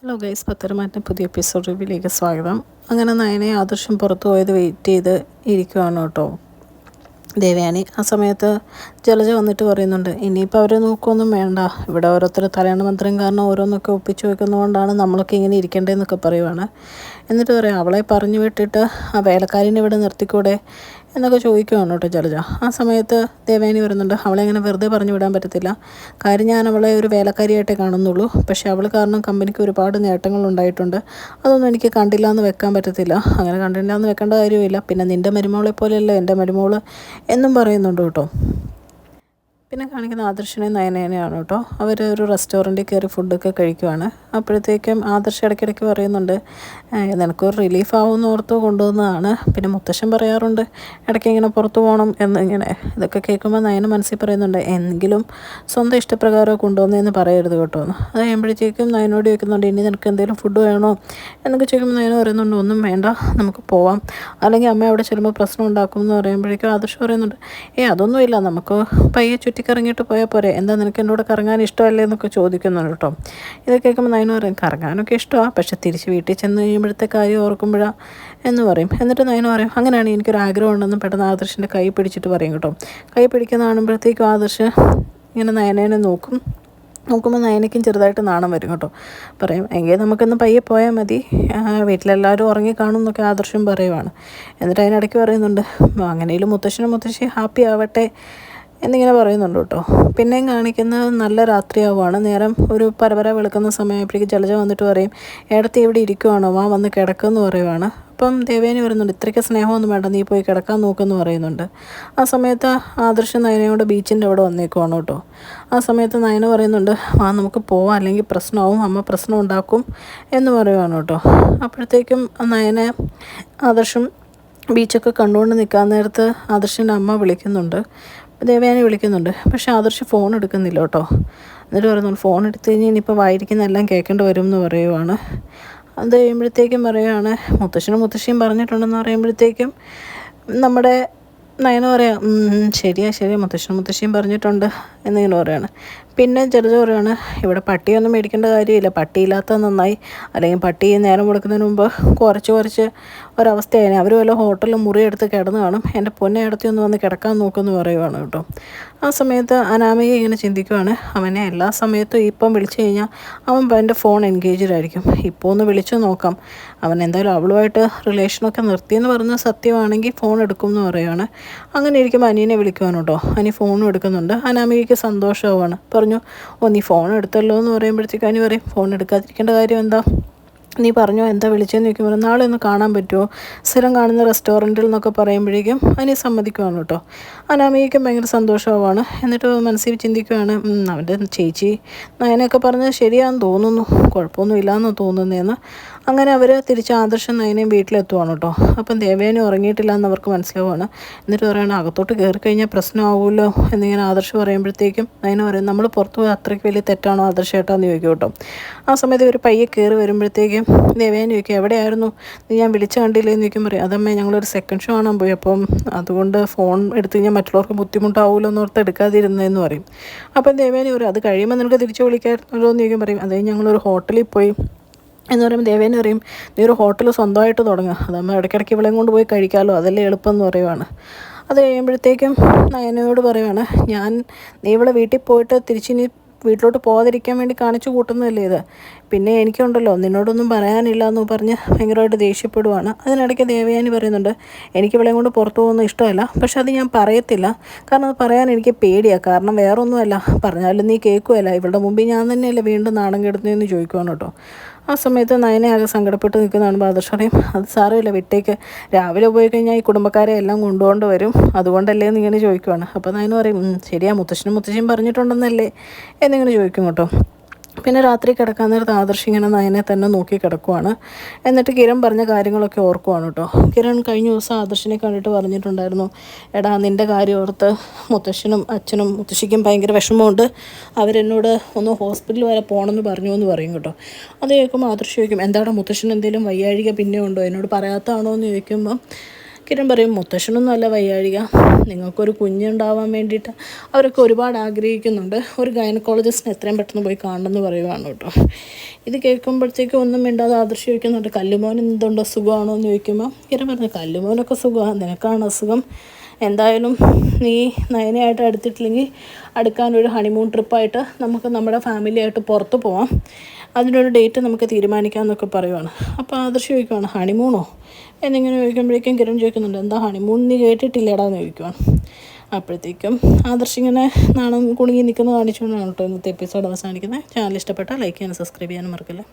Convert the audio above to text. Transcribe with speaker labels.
Speaker 1: Hello guys, പത്തരമാറ്റിൻ്റെ പുതിയ episode റിവ്യൂയിലേക്ക് സ്വാഗതം. അങ്ങനെ നയനെ ആദർശം പുറത്തു പോയത് വെയിറ്റ് ചെയ്ത് ഇരിക്കുവാണ് കേട്ടോ ദേവയാനി. ആ സമയത്ത് ജലജ വന്നിട്ട് പറയുന്നുണ്ട്, ഇനിയിപ്പോൾ അവരെ നോക്കുകയൊന്നും വേണ്ട, ഇവിടെ ഓരോരുത്തർ തലയണ മന്ത്രം കാരണം ഓരോന്നൊക്കെ ഒപ്പിച്ചു വെക്കുന്നതുകൊണ്ടാണ് നമ്മളൊക്കെ ഇങ്ങനെ ഇരിക്കേണ്ടതെന്നൊക്കെ പറയുവാണ്. എന്നിട്ട് പറയാം, അവളെ പറഞ്ഞു വിട്ടിട്ട് ആ വേലക്കാരിനെ ഇവിടെ നിർത്തിക്കൂടെ എന്നൊക്കെ ചോദിക്കുവാണ് കേട്ടോ ജലജ. ആ സമയത്ത് ദേവയാനി വരുന്നുണ്ട്, അവളെ ഇങ്ങനെ വെറുതെ പറഞ്ഞു വിടാൻ പറ്റത്തില്ല. കാര്യം ഞാൻ അവളെ ഒരു വേലക്കാരിയായിട്ടേ കാണുന്നുള്ളൂ, പക്ഷേ അവൾ കാരണം കമ്പനിക്ക് ഒരുപാട് നേട്ടങ്ങൾ ഉണ്ടായിട്ടുണ്ട്. അതൊന്നും എനിക്ക് കണ്ടില്ല എന്ന് വെക്കാൻ പറ്റത്തില്ല. അങ്ങനെ കണ്ടില്ല എന്ന് വെക്കേണ്ട കാര്യമില്ല. പിന്നെ നിൻ്റെ മരുമോളെ പോലെയല്ല എൻ്റെ മരുമോള് എന്നും പറയുന്നുണ്ട് കേട്ടോ. പിന്നെ കാണിക്കുന്ന ആദർശനെ നയനേനെയാണ് കേട്ടോ. അവർ ഒരു റെസ്റ്റോറൻറ്റിൽ കയറി ഫുഡൊക്കെ കഴിക്കുവാണ്. അപ്പോഴത്തേക്കും ആദർശ് ഇടയ്ക്കിടയ്ക്ക് പറയുന്നുണ്ട്, നിനക്കൊരു റിലീഫ് ആവുമെന്ന് ഓർത്ത് കൊണ്ടുവന്നതാണ്. പിന്നെ മുത്തശ്ശൻ പറയാറുണ്ട് ഇടയ്ക്ക് ഇങ്ങനെ പുറത്തു പോകണം എന്നിങ്ങനെ. ഇതൊക്കെ കേൾക്കുമ്പോൾ നയന മനസ്സിൽ പറയുന്നുണ്ട്, എങ്കിലും സ്വന്തം ഇഷ്ടപ്രകാരം കൊണ്ടുവന്നതെന്ന് പറയരുത് കേട്ടോ എന്ന്. അത് കഴിയുമ്പോഴത്തേക്കും നയനോട് ചോദിക്കുന്നുണ്ട്, ഇനി നിനക്ക് എന്തെങ്കിലും ഫുഡ് വേണോ എന്നൊക്കെ ചോദിക്കുമ്പോൾ നയന പറയുന്നുണ്ട്, ഒന്നും വേണ്ട, നമുക്ക് പോവാം, അല്ലെങ്കിൽ അമ്മ അവിടെ ചെല്ലുമ്പോൾ പ്രശ്നം ഉണ്ടാക്കും എന്ന് പറയുമ്പോഴേക്കും ആദർശ് പറയുന്നുണ്ട്, അതൊന്നുമില്ല, നമുക്ക് പയ്യെ ചുറ്റിക്കറങ്ങിയിട്ട് പോയാൽ പോരെ, എന്താ നിനക്ക് എന്നോട് കറങ്ങാൻ ഇഷ്ടമല്ലേ എന്നൊക്കെ ചോദിക്കുന്നുണ്ട് കേട്ടോ. ഇത് കേൾക്കുമ്പോൾ നയന പറയും, കറങ്ങാനൊക്കെ ഇഷ്ടമാണ്, പക്ഷെ തിരിച്ച് വീട്ടിൽ ചെന്ന് കഴിയുമ്പോഴത്തെ കാര്യം ഓർക്കുമ്പോഴാണ് എന്ന് പറയും. എന്നിട്ട് നയന പറയും, അങ്ങനെയാണെങ്കിൽ എനിക്കൊരു ആഗ്രഹം ഉണ്ടെന്ന് പെട്ടെന്ന് ആദർശിൻ്റെ കൈ പിടിച്ചിട്ട് പറയും കേട്ടോ. കൈ പിടിക്കുന്ന കാണുമ്പോഴത്തേക്കും ആദർശ് ഇങ്ങനെ നയനേനെ നോക്കുമ്പോൾ നയനയ്ക്കും ചെറുതായിട്ട് നാണം വരും കേട്ടോ. പറയും, എങ്കിൽ നമുക്കൊന്ന് പയ്യെ പോയാൽ മതി, വീട്ടിലെല്ലാവരും ഉറങ്ങി കാണും എന്നൊക്കെ ആദർശം പറയുവാണ്. എന്നിട്ട് അതിനിടയ്ക്ക് പറയുന്നുണ്ട്, അങ്ങനെയും മുത്തശ്ശനും മുത്തശ്ശി ഹാപ്പി ആവട്ടെ എന്നിങ്ങനെ പറയുന്നുണ്ട് കേട്ടോ. പിന്നെയും കാണിക്കുന്നത് നല്ല രാത്രിയാവുകയാണ്. നേരം ഒരു പരപര വെളുക്കുന്ന സമയമായപ്പോഴേക്ക് ജലജ വന്നിട്ട് പറയും, ഏടത്തി ഇവിടെ ഇരിക്കുവാണോ, വാ വന്ന് കിടക്കുമെന്ന് പറയുവാണ്. അപ്പം ദേവേനി പറയുന്നുണ്ട്, ഇത്രയ്ക്ക് സ്നേഹമൊന്നും വേണ്ട, നീ പോയി കിടക്കാൻ നോക്കുമെന്ന് പറയുന്നുണ്ട്. ആ സമയത്ത് ആദർശ് നയനയോട് ബീച്ചിൻ്റെ അവിടെ വന്നേക്കുവാണ് കേട്ടോ. ആ സമയത്ത് നയന പറയുന്നുണ്ട്, നമുക്ക് പോവാം, അല്ലെങ്കിൽ പ്രശ്നമാവും, അമ്മ പ്രശ്നം ഉണ്ടാക്കും എന്ന് പറയുവാണ് കേട്ടോ. അപ്പോഴത്തേക്കും നയനെ ആദർശം ബീച്ചൊക്കെ കണ്ടുകൊണ്ട് നിൽക്കാൻ നേരത്ത് ആദർശിൻ്റെ അമ്മ വിളിക്കുന്നുണ്ട്, ദേവയാനി വിളിക്കുന്നുണ്ട്. പക്ഷേ ആദർശ് ഫോൺ എടുക്കുന്നില്ല കേട്ടോ. എന്നിട്ട് പറയുന്നു, ഫോൺ എടുത്തു കഴിഞ്ഞാൽ ഇനിയിപ്പോൾ വായിരിക്കുന്നതെല്ലാം കേൾക്കേണ്ടി വരും എന്ന് പറയുവാണ്. അത് കഴിയുമ്പോഴത്തേക്കും പറയുവാണ്, മുത്തശ്ശിയും പറഞ്ഞിട്ടുണ്ടെന്ന് പറയുമ്പോഴത്തേക്കും നമ്മുടെ നയന പറയാം, ശരിയാ മുത്തശ്ശിയും പറഞ്ഞിട്ടുണ്ട് എന്നിങ്ങനെ പറയുകയാണ്. പിന്നെ ജലജ പറയുകയാണ്, ഇവിടെ പട്ടിയൊന്നും മേടിക്കേണ്ട കാര്യമില്ല, പട്ടിയില്ലാത്ത നന്നായി, അല്ലെങ്കിൽ പട്ടി നേരം കൊടുക്കുന്നതിന് മുമ്പ് കുറച്ച് ഒരവസ്ഥയായി, അവർ വല്ല ഹോട്ടലിൽ മുറി എടുത്ത് കിടന്ന് കാണും, എൻ്റെ പൊന്നെ ഇടത്തി ഒന്ന് വന്ന് കിടക്കാൻ നോക്കുമെന്ന് പറയുവാണ് കേട്ടോ. ആ സമയത്ത് അനാമിക ഇങ്ങനെ ചിന്തിക്കുവാണ്, അവനെ എല്ലാ സമയത്തും ഇപ്പം വിളിച്ചു കഴിഞ്ഞാൽ അവൻ എൻ്റെ ഫോൺ എൻഗേജ്ഡായിരിക്കും, ഇപ്പോൾ ഒന്ന് വിളിച്ചു നോക്കാം, അവൻ എന്തായാലും അവളുമായിട്ട് റിലേഷനൊക്കെ നിർത്തിയെന്ന് പറഞ്ഞ സത്യമാണെങ്കിൽ ഫോൺ എടുക്കും എന്ന് പറയുവാണ്. അങ്ങനെ ഇരിക്കുമ്പോൾ അനീനെ വിളിക്കുവാണ് കേട്ടോ. അനി ഫോണും എടുക്കുന്നുണ്ട്. അനാമികയ്ക്ക് സന്തോഷമാവാണ്. പറഞ്ഞു, നീ ഫോൺ എടുത്തല്ലോ എന്ന് പറയുമ്പോഴത്തേക്ക് അനി പറയും, ഫോൺ എടുക്കാതിരിക്കേണ്ട കാര്യം എന്താ, നീ പറഞ്ഞോ, എന്താ വിളിച്ചതെന്ന് ചോദിക്കുമ്പോൾ നാളെ ഒന്ന് കാണാൻ പറ്റുമോ, സ്ഥിരം കാണുന്ന റെസ്റ്റോറൻറ്റിൽ എന്നൊക്കെ പറയുമ്പോഴേക്കും അനി സമ്മതിക്കുവാണ് കേട്ടോ. അനാമികയ്ക്കും ഭയങ്കര സന്തോഷമാവാണ്. എന്നിട്ട് മനസ്സിൽ ചിന്തിക്കുവാണ്, അവൻ്റെ ചേച്ചി നയനൊക്കെ പറഞ്ഞത് ശരിയാണെന്ന് തോന്നുന്നു, കുഴപ്പമൊന്നും ഇല്ലയെന്ന് തോന്നുന്നതെന്ന്. അങ്ങനെ അവർ തിരിച്ച് ആദർശം നയനയും വീട്ടിലെത്തുവാണ് കേട്ടോ. അപ്പം ദേവേനെ ഉറങ്ങിയിട്ടില്ല എന്ന് അവർക്ക് മനസ്സിലാവുകയാണ്. എന്നിട്ട് പറയുകയാണ്, അകത്തോട്ട് കയറി കഴിഞ്ഞാൽ പ്രശ്നമാവുമല്ലോ എന്നിങ്ങനെ ആദർശ് പറയുമ്പോഴത്തേക്കും നയന പറയും, നമ്മൾ പുറത്ത് പോയി അത്രയ്ക്ക് വലിയ തെറ്റാണോ ആദർശേട്ടാന്ന് ചോദിക്കും കേട്ടോ. ആ സമയത്ത് ഒരു പയ്യെ കയറി വരുമ്പോഴത്തേക്കും ദേവേനെ ചോദിക്കും, എവിടെയായിരുന്നു നീ, ഞാൻ വിളിച്ച കണ്ടില്ലേന്ന് ചോദിക്കും. പറയും, അതമ്മേ ഞങ്ങളൊരു സെക്കൻഡ് ഷോ കാണാൻ പോയി, അപ്പം അതുകൊണ്ട് ഫോൺ എടുത്തു കഴിഞ്ഞാൽ മറ്റുള്ളവർക്ക് ബുദ്ധിമുട്ടാവുമല്ലോ എന്നോർത്ത് എടുക്കാതിരുന്നതെന്ന് പറയും. അപ്പം ദേവേനെ പറയും, അത് കഴിയുമ്പോൾ നിനക്ക് തിരിച്ച് വിളിക്കാമായിരുന്നല്ലോ എന്ന് ചോദിക്കും. പറയും, അത് ഞങ്ങളൊരു ഹോട്ടലിൽ പോയി എന്ന് പറയുമ്പോൾ ദേവേനെ പറയും, നീ ഒരു ഹോട്ടൽ സ്വന്തമായിട്ട് തുടങ്ങുക, അതാകുമ്പോൾ ഇടയ്ക്കിടയ്ക്ക് ഇവിടെയും കൊണ്ട് പോയി കഴിക്കാമല്ലോ, അതല്ലേ എളുപ്പം എന്ന് പറയുവാണ്. അത് കഴിയുമ്പോഴത്തേക്കും നയനയോട് പറയുവാണ്, നീ ഇവിടെ വീട്ടിൽ പോയിട്ട് തിരിച്ചിനി വീട്ടിലോട്ട് പോകാതിരിക്കാൻ വേണ്ടി കാണിച്ചു കൂട്ടുന്നതല്ലേ ഇത്, പിന്നെ എനിക്കുണ്ടല്ലോ നിന്നോടൊന്നും പറയാനില്ല എന്ന് പറഞ്ഞ് ഭയങ്കരമായിട്ട് ദേഷ്യപ്പെടുവാണ്. അതിനിടയ്ക്ക് ദേവയാനി പറയുന്നുണ്ട്, എനിക്ക് ഇവളെയും കൊണ്ട് പുറത്തു പോകുന്നത് ഇഷ്ടമല്ല, പക്ഷെ അത് ഞാൻ പറയത്തില്ല, കാരണം അത് പറയാൻ എനിക്ക് പേടിയാണ്, കാരണം വേറൊന്നുമല്ല, പറഞ്ഞാലും നീ കേൾക്കുമല്ല, ഇവളുടെ മുമ്പിൽ ഞാൻ തന്നെയല്ലേ വീണ്ടും നാണം കെടുന്നതെന്ന് ചോദിക്കുവാണ് കേട്ടോ. ആ സമയത്ത് നയനെ ആകെ സങ്കടപ്പെട്ട് നിൽക്കുന്നതാണ്. ആദർശ് പറയും, അത് സാരമില്ല, വിട്ടേക്ക്, രാവിലെ പോയി കഴിഞ്ഞാൽ ഈ കുടുംബക്കാരെ എല്ലാം കൊണ്ടുകൊണ്ട് വരും, അതുകൊണ്ടല്ലേ എന്നിങ്ങനെ ചോദിക്കുവാണ്. അപ്പോൾ നയന പറയും, ശരിയാ, മുത്തശ്ശിയും പറഞ്ഞിട്ടുണ്ടെന്നല്ലേ എന്നിങ്ങനെ ചോദിക്കും കേട്ടോ. പിന്നെ രാത്രി കിടക്കാൻ നേരത്ത് ആദർശ് ഇങ്ങനെ നയനെ തന്നെ നോക്കി കിടക്കുവാണ്. എന്നിട്ട് കിരൺ പറഞ്ഞ കാര്യങ്ങളൊക്കെ ഓർക്കുവാണ് കേട്ടോ. കിരൺ കഴിഞ്ഞ ദിവസം ആദർശിനെ കണ്ടിട്ട് പറഞ്ഞിട്ടുണ്ടായിരുന്നു, എടാ നിൻ്റെ കാര്യം ഓർത്ത് മുത്തശ്ശനും അച്ഛനും മുത്തശ്ശിക്കും ഭയങ്കര വിഷമമുണ്ട്, അവരെന്നോട് ഒന്ന് ഹോസ്പിറ്റൽ വരെ പോകണമെന്ന് പറഞ്ഞു എന്ന് പറയും കേട്ടോ. അത് കേൾക്കുമ്പോൾ ആദർശ് ചോദിക്കും, എന്താടാ മുത്തശ്ശന് എന്തെങ്കിലും വയ്യാഴിക പിന്നെ ഉണ്ടോ, എന്നോട് പറയാത്തതാണോ എന്ന് ചോദിക്കുമ്പം കിരൺ പറയും മുത്തശ്ശനൊന്നും അല്ല വയ്യാഴിക, നിങ്ങൾക്കൊരു കുഞ്ഞുണ്ടാവാൻ വേണ്ടിയിട്ട് അവരൊക്കെ ഒരുപാട് ആഗ്രഹിക്കുന്നുണ്ട്, ഒരു ഗൈനക്കോളജിസ്റ്റിനെ എത്രയും പെട്ടെന്ന് പോയി കാണണമെന്ന് പറയുവാണ് കേട്ടോ. ഇത് കേൾക്കുമ്പോഴത്തേക്കും ഒന്നും മിണ്ടാതെ ആദർശ് ചോദിക്കുന്നുണ്ട്, കല്ലുമോൻ എന്തുണ്ടോ സുഖമാണോ എന്ന് ചോദിക്കുമ്പോൾ കിരൺ പറഞ്ഞു, കല്ലുമോനൊക്കെ സുഖമാണ്, നിനക്കാണ് അസുഖം. എന്തായാലും നീ നയനയായിട്ട് അടുത്തിട്ടില്ലെങ്കിൽ അടുക്കാനൊരു ഹണിമൂൺ ട്രിപ്പായിട്ട് നമുക്ക് നമ്മുടെ ഫാമിലിയായിട്ട് പുറത്ത് പോവാം, അതിനൊരു ഡേറ്റ് നമുക്ക് തീരുമാനിക്കാമെന്നൊക്കെ പറയുവാണ്. അപ്പോൾ ആദർശ് ചോദിക്കുവാണ്, ഹണിമൂണോ എന്നിങ്ങനെ ചോദിക്കുമ്പോഴേക്കും കിരൺ ചോദിക്കുന്നുണ്ട്, എന്താ ഹണിമൂൺ നീ കേട്ടിട്ടില്ലേടാന്ന് ചോദിക്കുവാണ്. അപ്പോഴത്തേക്കും ആദർശ് ഇങ്ങനെ നാണം കുണുങ്ങി നിൽക്കുന്നത് കാണിച്ചുകൊണ്ടാണ് കേട്ടോ ഇന്നത്തെ എപ്പിസോഡ് അവസാനിക്കുന്നത്. ചാനൽ ഇഷ്ടപ്പെട്ടാൽ ലൈക്ക് ചെയ്യാനും സബ്സ്ക്രൈബ് ചെയ്യാനും മറക്കില്ല.